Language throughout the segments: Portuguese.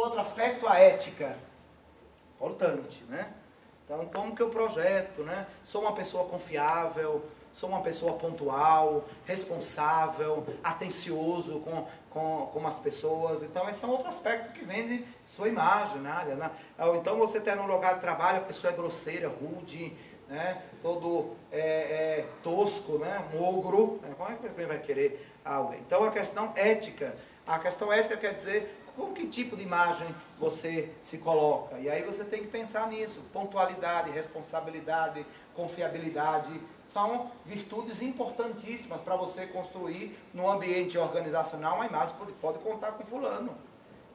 Outro aspecto, a ética. Importante, né? Então, como que eu projeto, né? Sou uma pessoa confiável, sou uma pessoa pontual, responsável, atencioso com as pessoas. Então, esse é um outro aspecto que vende sua imagem, né? Ou então, você está num lugar de trabalho, a pessoa é grosseira, rude, né? Todo tosco, né? Mogro. Né? Como é que alguém vai querer alguém? Então, a questão ética. A questão ética quer dizer com que tipo de imagem você se coloca. E aí você tem que pensar nisso. Pontualidade, responsabilidade, confiabilidade, são virtudes importantíssimas para você construir no ambiente organizacional uma imagem que pode contar com fulano.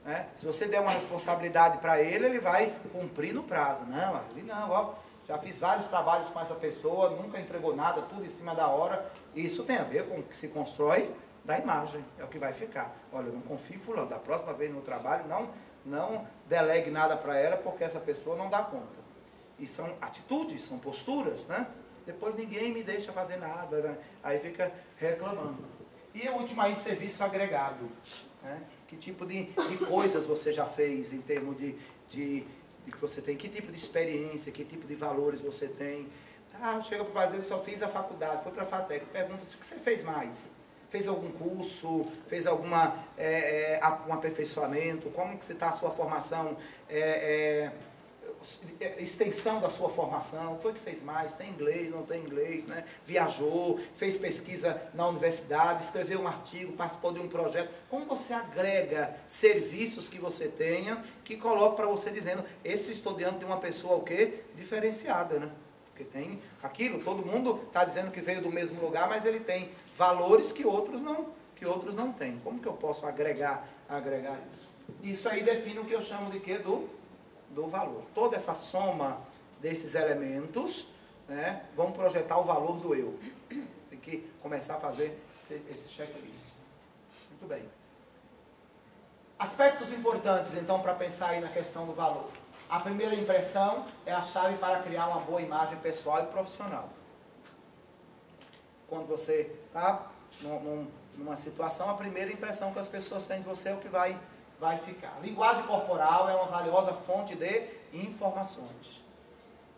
Né? Se você der uma responsabilidade para ele, ele vai cumprir no prazo. Não, ali não, ó, já fiz vários trabalhos com essa pessoa, nunca entregou nada, tudo em cima da hora. Isso tem a ver com o que se constrói da imagem, é o que vai ficar. Olha, eu não confio em fulano, da próxima vez no trabalho, não delegue nada para ela, porque essa pessoa não dá conta. E são atitudes, são posturas, né? Depois ninguém me deixa fazer nada, né? Aí fica reclamando. E o último aí, serviço agregado. Né? Que tipo de coisas você já fez em termos de que você tem, que tipo de experiência, que tipo de valores você tem. Ah, chega para fazer, eu só fiz a faculdade, foi para a FATEC, pergunta o que você fez mais? Fez algum curso, fez algum aperfeiçoamento, como que está a sua formação, extensão da sua formação, foi que fez mais, tem inglês, não tem inglês, né? Viajou, fez pesquisa na universidade, escreveu um artigo, participou de um projeto. Como você agrega serviços que você tenha, que coloca para você dizendo, esse estou diante de uma pessoa o quê? Diferenciada, né? Porque tem aquilo, todo mundo está dizendo que veio do mesmo lugar, mas ele tem valores que outros não têm. Como que eu posso agregar isso? Isso aí define o que eu chamo de quê? Do valor. Toda essa soma desses elementos, né, vão projetar o valor do eu. Tem que começar a fazer esse checklist. Muito bem. Aspectos importantes, então, para pensar aí na questão do valor. A primeira impressão é a chave para criar uma boa imagem pessoal e profissional. Quando você está numa situação, a primeira impressão que as pessoas têm de você é o que vai ficar. A linguagem corporal é uma valiosa fonte de informações.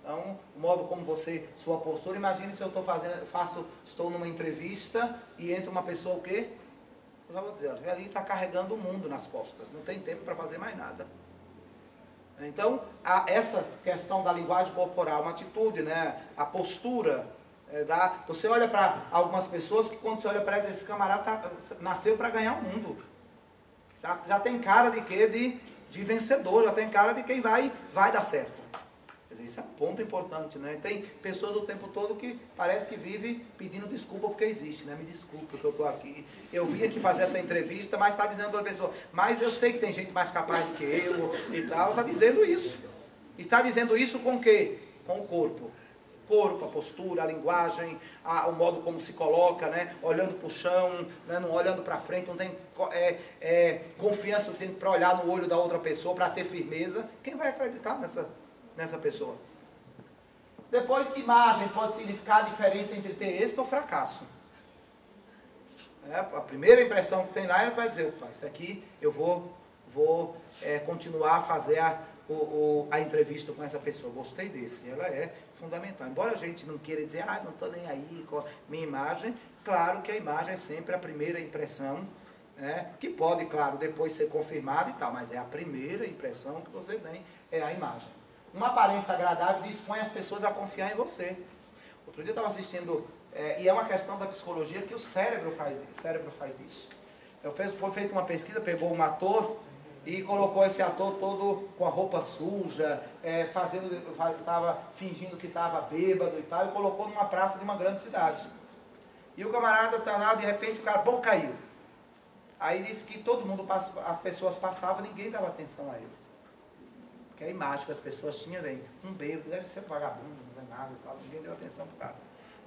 Então, o modo como você, sua postura, imagine se eu estou numa entrevista e entra uma pessoa o quê? Eu já vou dizer, ali está carregando o mundo nas costas, não tem tempo para fazer mais nada. Então, essa questão da linguagem corporal, uma atitude, né, a postura, você olha para algumas pessoas que quando você olha para elas, esse camarada nasceu para ganhar o mundo. Já tem cara de quê? De vencedor, já tem cara de quem vai dar certo. Quer dizer, isso é um ponto importante, né? Tem pessoas o tempo todo que parece que vive pedindo desculpa porque existe, né? Me desculpa que eu estou aqui. Eu vim aqui fazer essa entrevista, mas está dizendo para a pessoa, mas eu sei que tem gente mais capaz do que eu e tal. Está dizendo isso. Está dizendo isso com o quê? Com o corpo. Corpo, a postura, a linguagem, o modo como se coloca, né? Olhando para o chão, né? Não olhando para frente, não tem confiança suficiente para olhar no olho da outra pessoa, para ter firmeza. Quem vai acreditar nessa pessoa? Depois, imagem pode significar a diferença entre ter êxito ou fracasso. A primeira impressão que tem lá, ele vai dizer, opa, isso aqui eu vou continuar a fazer a entrevista com essa pessoa, gostei desse, ela é fundamental. Embora a gente não queira dizer, não estou nem aí com a minha imagem, claro que a imagem é sempre a primeira impressão, né, que pode, claro, depois ser confirmada e tal, mas é a primeira impressão que você tem, é a imagem. Uma aparência agradável dispõe as pessoas a confiar em você. Outro dia eu estava assistindo, e é uma questão da psicologia que o cérebro faz isso. Foi feita uma pesquisa, pegou um ator e colocou esse ator todo com a roupa suja, estava fingindo que estava bêbado e tal, e colocou numa praça de uma grande cidade. E o camarada está lá, de repente o cara, caiu. Aí disse que todo mundo, as pessoas passavam, ninguém dava atenção a ele. Porque a imagem que as pessoas tinham, um bêbado, deve ser um vagabundo, não é nada e tal, ninguém deu atenção pro cara.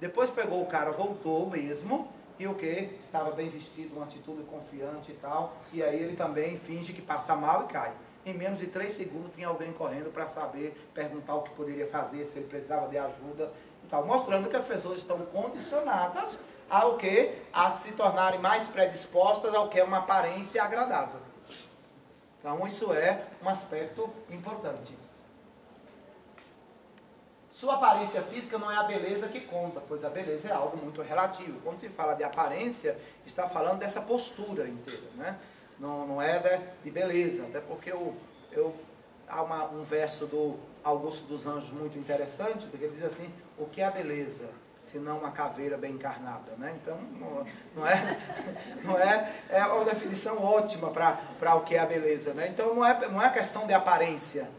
Depois pegou o cara, voltou mesmo, e o que? Estava bem vestido, uma atitude confiante e tal, e aí ele também finge que passa mal e cai. Em menos de 3 segundos tinha alguém correndo para saber, perguntar o que poderia fazer, se ele precisava de ajuda e tal, mostrando que as pessoas estão condicionadas ao que? A se tornarem mais predispostas ao que é uma aparência agradável. Então, isso é um aspecto importante. Sua aparência física não é a beleza que conta, pois a beleza é algo muito relativo. Quando se fala de aparência, está falando dessa postura inteira, né? Não é de beleza, até porque há um verso do Augusto dos Anjos muito interessante, porque ele diz assim, o que é a beleza, se não uma caveira bem encarnada, né? Então, é uma definição ótima para o que é a beleza, né? Então, não é questão de aparência,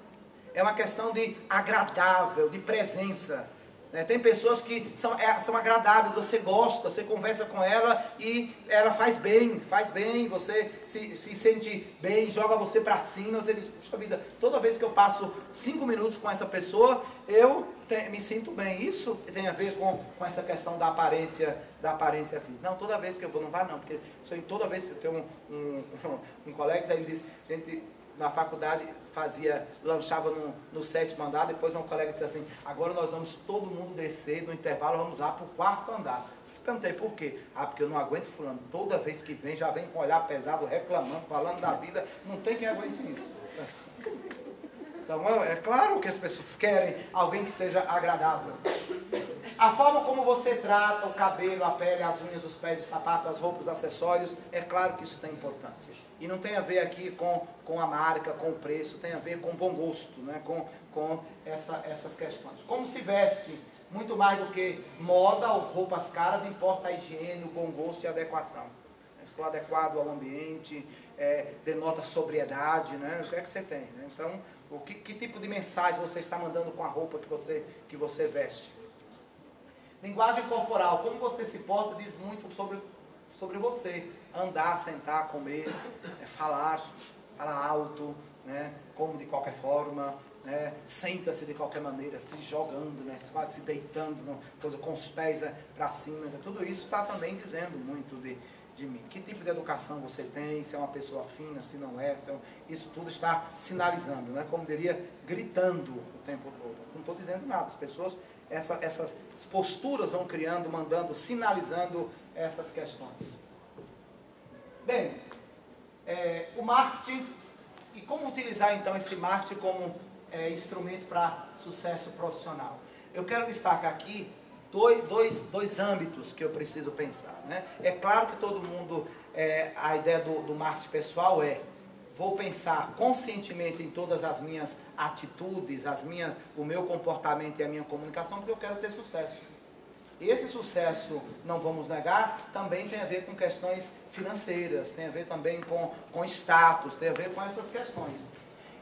é uma questão de agradável, de presença. Né? Tem pessoas que são agradáveis, você gosta, você conversa com ela e ela faz bem, você se sente bem, joga você para cima, você diz, puxa vida, toda vez que eu passo 5 minutos com essa pessoa, eu me sinto bem. Isso tem a ver com essa questão da aparência física. Não, toda vez que eu vou, não vá não, porque toda vez que eu tenho um colega que ele diz, gente, na faculdade lanchava no 7º andar, depois um colega disse assim, agora nós vamos todo mundo descer, no intervalo vamos lá para o 4º andar. Perguntei por quê? Porque eu não aguento fulano, toda vez que vem, já vem com olhar pesado, reclamando, falando da vida, não tem quem aguente isso. Então é claro que as pessoas querem alguém que seja agradável. A forma como você trata o cabelo, a pele, as unhas, os pés, o sapato, as roupas, os acessórios, é claro que isso tem importância. E não tem a ver aqui com a marca, com o preço, tem a ver com o bom gosto, né? com essas questões. Como se veste, muito mais do que moda ou roupas caras, importa a higiene, o bom gosto e a adequação. Estou adequado ao ambiente, denota sobriedade, né? O que é que você tem? Né? Então, que tipo de mensagem você está mandando com a roupa que você veste? Linguagem corporal, como você se porta diz muito sobre você. Andar, sentar, comer, falar alto, né? Como de qualquer forma, né? Senta-se de qualquer maneira, se jogando, né? Se deitando, com os pés para cima. Tudo isso está também dizendo muito de mim. Que tipo de educação você tem, se é uma pessoa fina, se não é, isso tudo está sinalizando, né? Como diria, gritando o tempo todo. Não estou dizendo nada, as pessoas, essas posturas vão criando, mandando, sinalizando essas questões. Bem, o marketing, e como utilizar então esse marketing como instrumento para sucesso profissional? Eu quero destacar aqui dois âmbitos que eu preciso pensar. Né? É claro que todo mundo, a ideia do marketing pessoal vou pensar conscientemente em todas as minhas atitudes, o meu comportamento e a minha comunicação, porque eu quero ter sucesso. E esse sucesso, não vamos negar, também tem a ver com questões financeiras, tem a ver também com status, tem a ver com essas questões.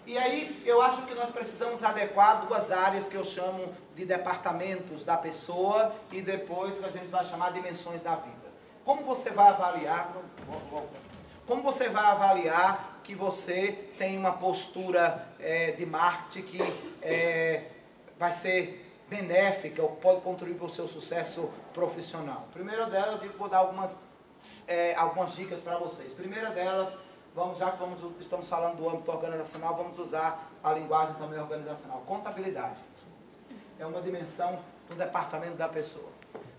E aí, eu acho que nós precisamos adequar 2 áreas que eu chamo de departamentos da pessoa e depois a gente vai chamar dimensões da vida. Como você vai avaliar... Como você vai avaliar que você tem uma postura de marketing que vai ser benéfica ou pode contribuir para o seu sucesso profissional? Primeira delas, eu vou dar algumas dicas para vocês. Primeira delas, estamos falando do âmbito organizacional, vamos usar a linguagem também organizacional. Contabilidade é uma dimensão do departamento da pessoa.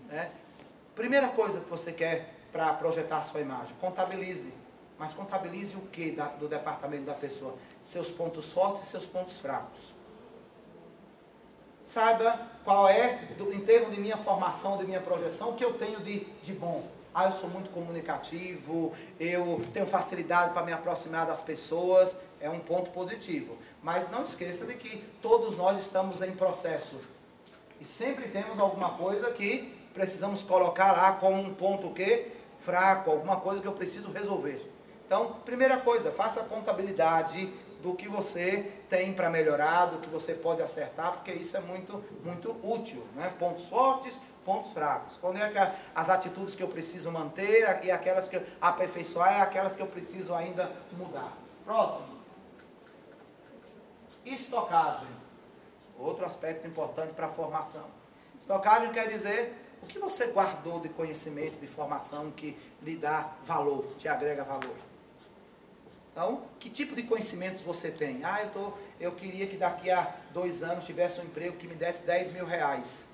Né? Primeira coisa que você quer para projetar a sua imagem, contabilize. Mas contabilize o que do departamento da pessoa? Seus pontos fortes e seus pontos fracos. Saiba qual em termos de minha formação, de minha projeção, o que eu tenho de bom. Eu sou muito comunicativo, eu tenho facilidade para me aproximar das pessoas, é um ponto positivo. Mas não esqueça de que todos nós estamos em processo. E sempre temos alguma coisa que precisamos colocar lá como um ponto fraco, alguma coisa que eu preciso resolver. Então, primeira coisa, faça a contabilidade do que você tem para melhorar, do que você pode acertar, porque isso é muito, muito útil. Né? Pontos fortes, pontos fracos. Quando as atitudes que eu preciso manter e aquelas que eu aperfeiçoar e aquelas que eu preciso ainda mudar. Próximo. Estocagem. Outro aspecto importante para a formação. Estocagem quer dizer o que você guardou de conhecimento, de formação que lhe dá valor, te agrega valor. Então, que tipo de conhecimentos você tem? Eu queria que daqui a 2 anos tivesse um emprego que me desse 10 mil reais.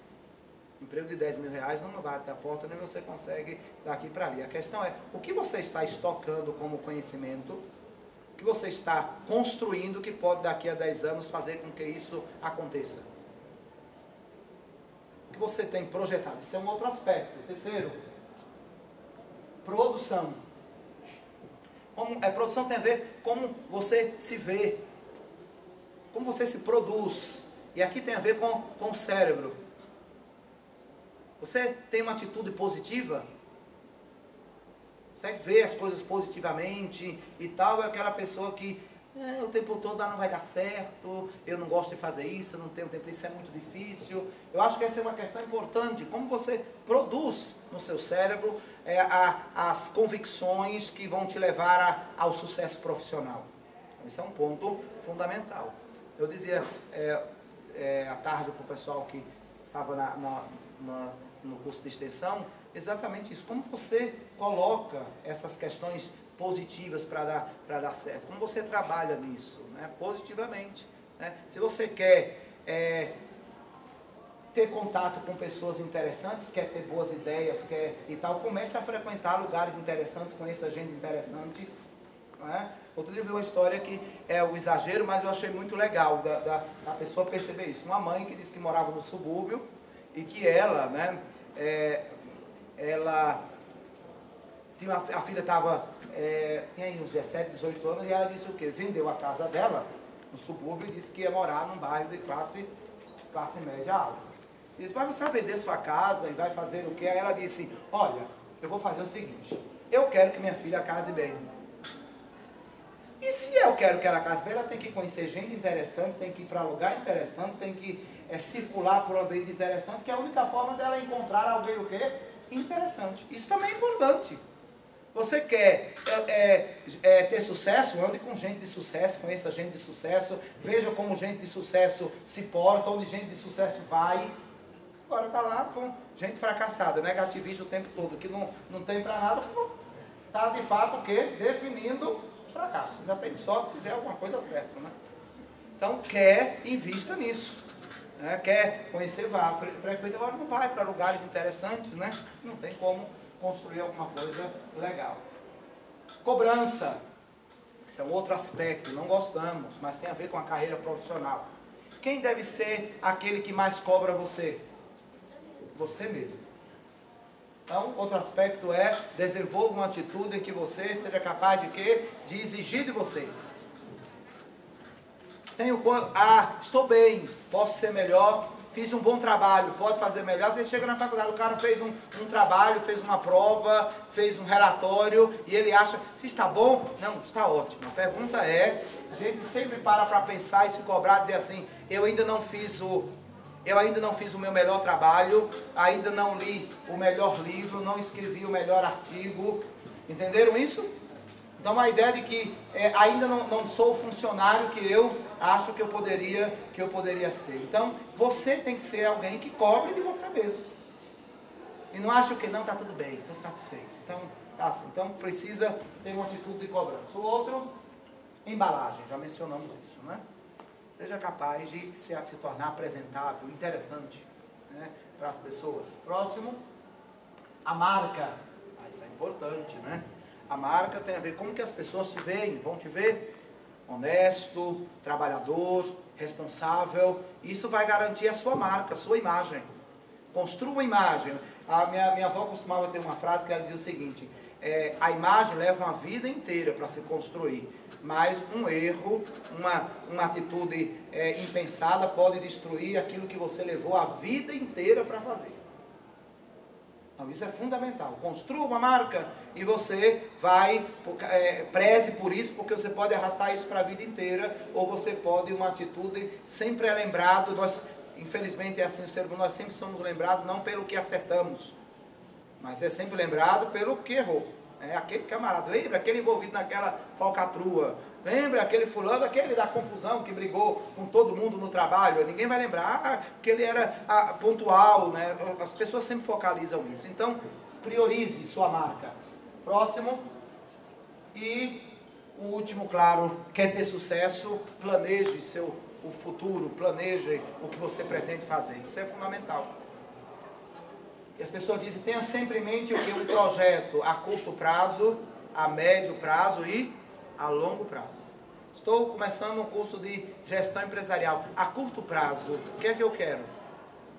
Emprego de 10 mil reais não bate a porta, nem você consegue daqui para ali. A questão é, o que você está estocando como conhecimento que você está construindo que pode daqui a 10 anos fazer com que isso aconteça? O que você tem projetado? Isso é um outro aspecto. Terceiro, produção. Produção tem a ver com como você se vê, como você se produz. E aqui tem a ver com o cérebro. Você tem uma atitude positiva? Consegue ver as coisas positivamente e tal? É aquela pessoa que o tempo todo não vai dar certo, eu não gosto de fazer isso, eu não tenho tempo, isso é muito difícil. Eu acho que essa é uma questão importante, como você produz no seu cérebro as convicções que vão te levar ao sucesso profissional. Esse é um ponto fundamental. Eu dizia à tarde para o pessoal que estava no curso de extensão, exatamente isso, como você coloca essas questões positivas para dar certo, como você trabalha nisso, né, positivamente, né? Se você quer ter contato com pessoas interessantes, quer ter boas ideias, e tal, comece a frequentar lugares interessantes, conheça gente interessante, não é? Outro dia eu vi uma história que é o exagero, mas eu achei muito legal da pessoa perceber isso. Uma mãe que disse que morava no subúrbio e que ela, né, a filha tinha aí uns 17, 18 anos, e ela disse o quê? Vendeu a casa dela no subúrbio e disse que ia morar num bairro de classe média alta. Disse, mas você vai vender sua casa e vai fazer o quê? Aí ela disse, olha, eu vou fazer o seguinte, eu quero que minha filha case bem. E se eu quero que ela case bem, ela tem que conhecer gente interessante, tem que ir para lugar interessante, tem que circular por um ambiente interessante, que é a única forma dela encontrar alguém o quê? Interessante. Isso também é importante. Você quer ter sucesso? Ande com gente de sucesso, conheça gente de sucesso, veja como gente de sucesso se porta, onde gente de sucesso vai. Agora está lá com gente fracassada, negativista o tempo todo, que não tem para nada, está de fato o quê? Definindo fracasso. Ainda tem sorte se der alguma coisa certa, né? Então, invista nisso. Né? Quer conhecer, frequenta, agora não vai para lugares interessantes, né? Não tem como construir alguma coisa legal. Cobrança. Esse é um outro aspecto, não gostamos, mas tem a ver com a carreira profissional. Quem deve ser aquele que mais cobra você? Você mesmo. Então, outro aspecto desenvolva uma atitude em que você seja capaz de quê? De exigir de você. Estou bem, posso ser melhor, fiz um bom trabalho, pode fazer melhor. Você chega na faculdade, o cara fez um trabalho, fez uma prova, fez um relatório, e ele acha, se está bom? Não, está ótimo. A pergunta a gente sempre para pensar e se cobrar, dizer assim, eu ainda não fiz o meu melhor trabalho, ainda não li o melhor livro, não escrevi o melhor artigo. Entenderam isso? Então a ideia de que ainda não sou o funcionário que eu acho que eu poderia ser. Então você tem que ser alguém que cobre de você mesmo. E não acha que não, está tudo bem, estou satisfeito. Então, assim, então precisa ter uma atitude de cobrança. O outro, embalagem, já mencionamos isso, né? Seja capaz de se tornar apresentável, interessante, né, para as pessoas. Próximo, a marca. Isso é importante, né? A marca tem a ver com como que as pessoas te veem, vão te ver honesto, trabalhador, responsável. Isso vai garantir a sua marca, a sua imagem. Construa uma imagem. A minha avó costumava ter uma frase que ela dizia o seguinte, a imagem leva uma vida inteira para se construir, mas um erro, uma atitude impensada pode destruir aquilo que você levou a vida inteira para fazer. Então isso é fundamental. Construa uma marca e você preze por isso, porque você pode arrastar isso para a vida inteira, ou você pode, uma atitude, sempre é lembrado, infelizmente é assim o ser humano, nós sempre somos lembrados não pelo que acertamos, mas é sempre lembrado pelo que errou. Aquele camarada, lembra aquele envolvido naquela falcatrua, lembra aquele fulano, aquele da confusão que brigou com todo mundo no trabalho, ninguém vai lembrar que ele era pontual, né? As pessoas sempre focalizam isso. Então, priorize sua marca. Próximo. E o último, claro, quer ter sucesso, planeje o futuro, planeje o que você pretende fazer. Isso é fundamental. E as pessoas dizem, tenha sempre em mente o que? Um projeto a curto prazo, a médio prazo e a longo prazo. Estou começando um curso de gestão empresarial. A curto prazo, o que é que eu quero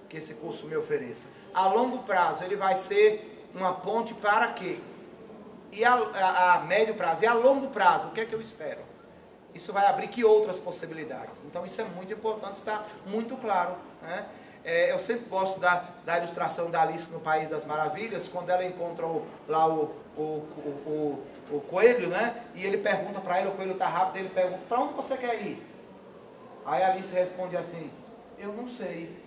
que esse curso me ofereça? A longo prazo, ele vai ser uma ponte para quê? E a médio prazo, e a longo prazo, o que é que eu espero? Isso vai abrir que outras possibilidades? Então isso é muito importante, está muito claro, né? Eu sempre gosto da ilustração da Alice no País das Maravilhas, quando ela encontra lá o coelho, né? E ele pergunta para ele, o coelho está rápido, ele pergunta, para onde você quer ir? Aí a Alice responde assim, eu não sei.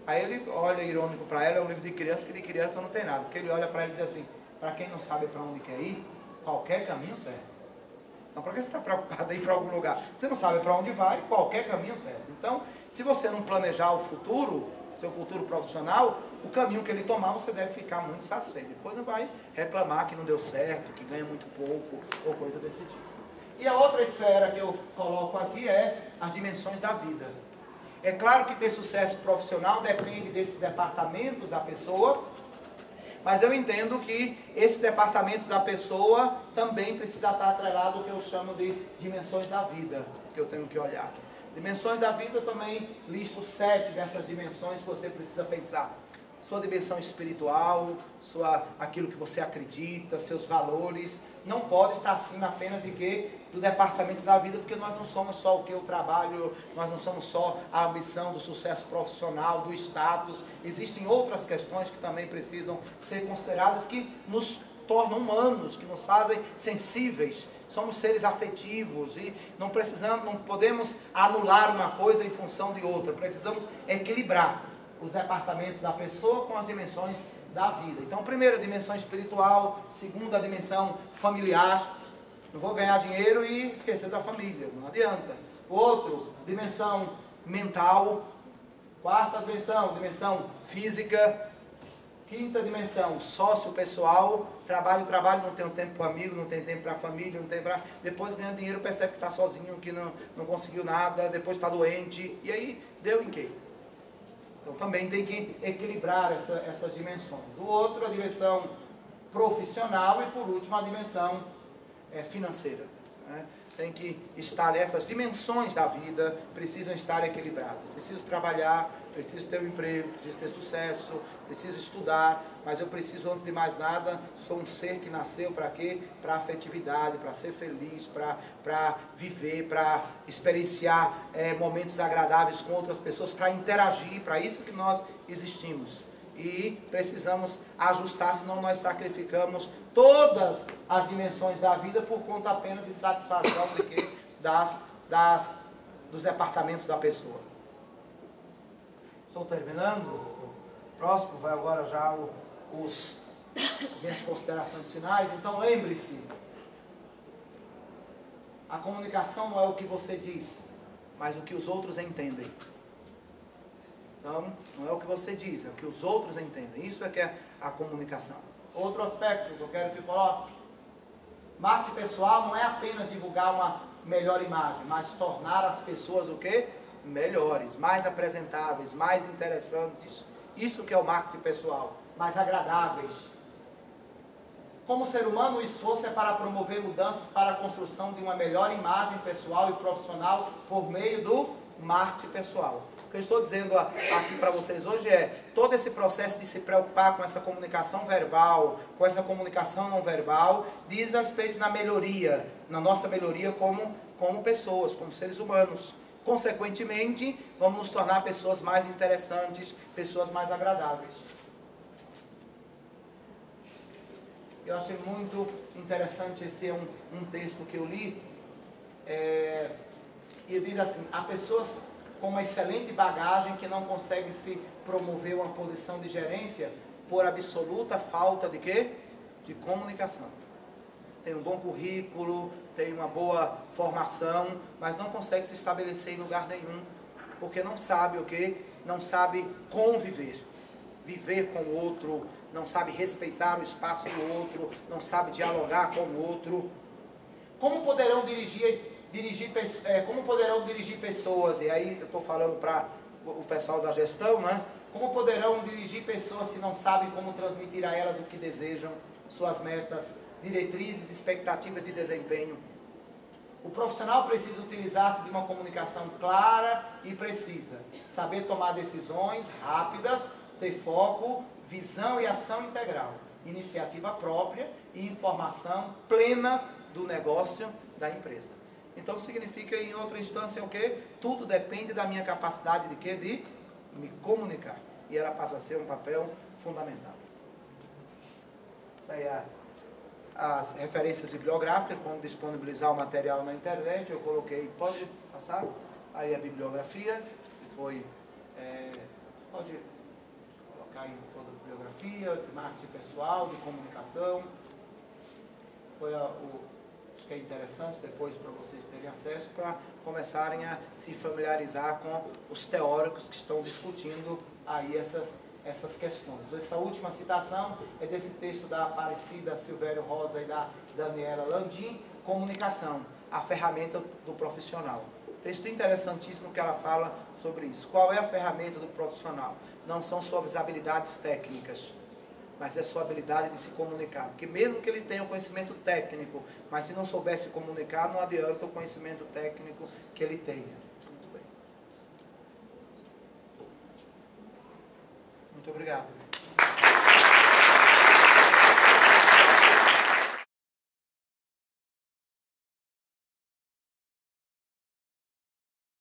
Aí ele olha irônico para ela, é um livro de criança, que de criança não tem nada, porque ele olha para ela e diz assim, para quem não sabe para onde quer ir, qualquer caminho serve. Então, para que você está preocupado em ir para algum lugar? Você não sabe para onde vai, qualquer caminho serve. Então, se você não planejar o futuro, seu futuro profissional, o caminho que ele tomar, você deve ficar muito satisfeito. Depois não vai reclamar que não deu certo, que ganha muito pouco, ou coisa desse tipo. E a outra esfera que eu coloco aqui é as dimensões da vida. É claro que ter sucesso profissional depende desses departamentos da pessoa, mas eu entendo que esses departamentos da pessoa também precisa estar atrelado ao que eu chamo de dimensões da vida, que eu tenho que olhar. Dimensões da vida, eu também listo 7 dessas dimensões que você precisa pensar. Sua dimensão espiritual, aquilo que você acredita, seus valores, não pode estar acima apenas de do departamento da vida, porque nós não somos só o trabalho, nós não somos só a ambição do sucesso profissional, do status. Existem outras questões que também precisam ser consideradas, que nos tornam humanos, que nos fazem sensíveis. Somos seres afetivos e não podemos anular uma coisa em função de outra. Precisamos equilibrar os departamentos da pessoa com as dimensões da vida. Então, primeira, dimensão espiritual. Segunda, dimensão familiar. Não vou ganhar dinheiro e esquecer da família, não adianta. Outro, dimensão mental. Quarta dimensão física. Quinta dimensão, sócio-pessoal. Trabalho, não tenho tempo para amigo, não tenho tempo para família, não tenho para... Depois ganha dinheiro, percebe que está sozinho, que não conseguiu nada, depois está doente. E aí, deu em quê? Então também tem que equilibrar essas dimensões. O outro, a dimensão profissional, e por último, a dimensão financeira, né? Tem que estar, essas dimensões da vida precisam estar equilibradas. Preciso trabalhar, preciso ter um emprego, preciso ter sucesso, preciso estudar, mas eu preciso, antes de mais nada, sou um ser que nasceu para quê? Para afetividade, para ser feliz, para viver, para experienciar momentos agradáveis com outras pessoas, para interagir, para isso que nós existimos. E precisamos ajustar, senão nós sacrificamos todas as dimensões da vida por conta apenas de satisfação dos departamentos da pessoa. Estou terminando. O próximo vai agora já minhas considerações finais. Então lembre-se, a comunicação não é o que você diz, mas o que os outros entendem. Então, não é o que você diz, é o que os outros entendem. Isso é que é a comunicação. Outro aspecto que eu quero que coloque. Marketing pessoal não é apenas divulgar uma melhor imagem, mas tornar as pessoas o quê? Melhores, mais apresentáveis, mais interessantes. Isso que é o marketing pessoal. Mais agradáveis. Como ser humano, o esforço é para promover mudanças para a construção de uma melhor imagem pessoal e profissional por meio do marketing pessoal. O que eu estou dizendo aqui para vocês hoje é todo esse processo de se preocupar com essa comunicação verbal, com essa comunicação não verbal, diz respeito na melhoria, na nossa melhoria como pessoas, como seres humanos. Consequentemente, vamos nos tornar pessoas mais interessantes, pessoas mais agradáveis. Eu achei muito interessante esse um texto que eu li, e diz assim: há pessoas com uma excelente bagagem que não conseguem se promover uma posição de gerência por absoluta falta de quê? De comunicação. Tem um bom currículo, tem uma boa formação, mas não consegue se estabelecer em lugar nenhum, porque não sabe o quê? Não sabe conviver, viver com o outro, não sabe respeitar o espaço do outro, não sabe dialogar com o outro. Como poderão dirigir pessoas, e aí eu estou falando para o pessoal da gestão, né? Como poderão dirigir pessoas se não sabem como transmitir a elas o que desejam, suas metas, diretrizes, expectativas de desempenho? O profissional precisa utilizar-se de uma comunicação clara e precisa, saber tomar decisões rápidas, ter foco, visão e ação integral, iniciativa própria e informação plena do negócio da empresa. Então significa, em outra instância, o quê? Tudo depende da minha capacidade de quê? De me comunicar. E ela passa a ser um papel fundamental. Isso aí é as referências bibliográficas, como disponibilizar o material na internet. Eu coloquei, pode passar? Aí a bibliografia, que foi, pode colocar aí toda a bibliografia, de marketing pessoal, de comunicação. Foi acho que é interessante depois para vocês terem acesso, para começarem a se familiarizar com os teóricos que estão discutindo aí essas questões. Essa última citação é desse texto da Aparecida Silvério Rosa e da Daniela Landim, Comunicação, a ferramenta do profissional. Texto interessantíssimo que ela fala sobre isso. Qual é a ferramenta do profissional? Não são suas habilidades técnicas, mas é sua habilidade de se comunicar. Porque mesmo que ele tenha o conhecimento técnico, mas se não souber se comunicar, não adianta o conhecimento técnico que ele tenha. Muito bem. Muito obrigado.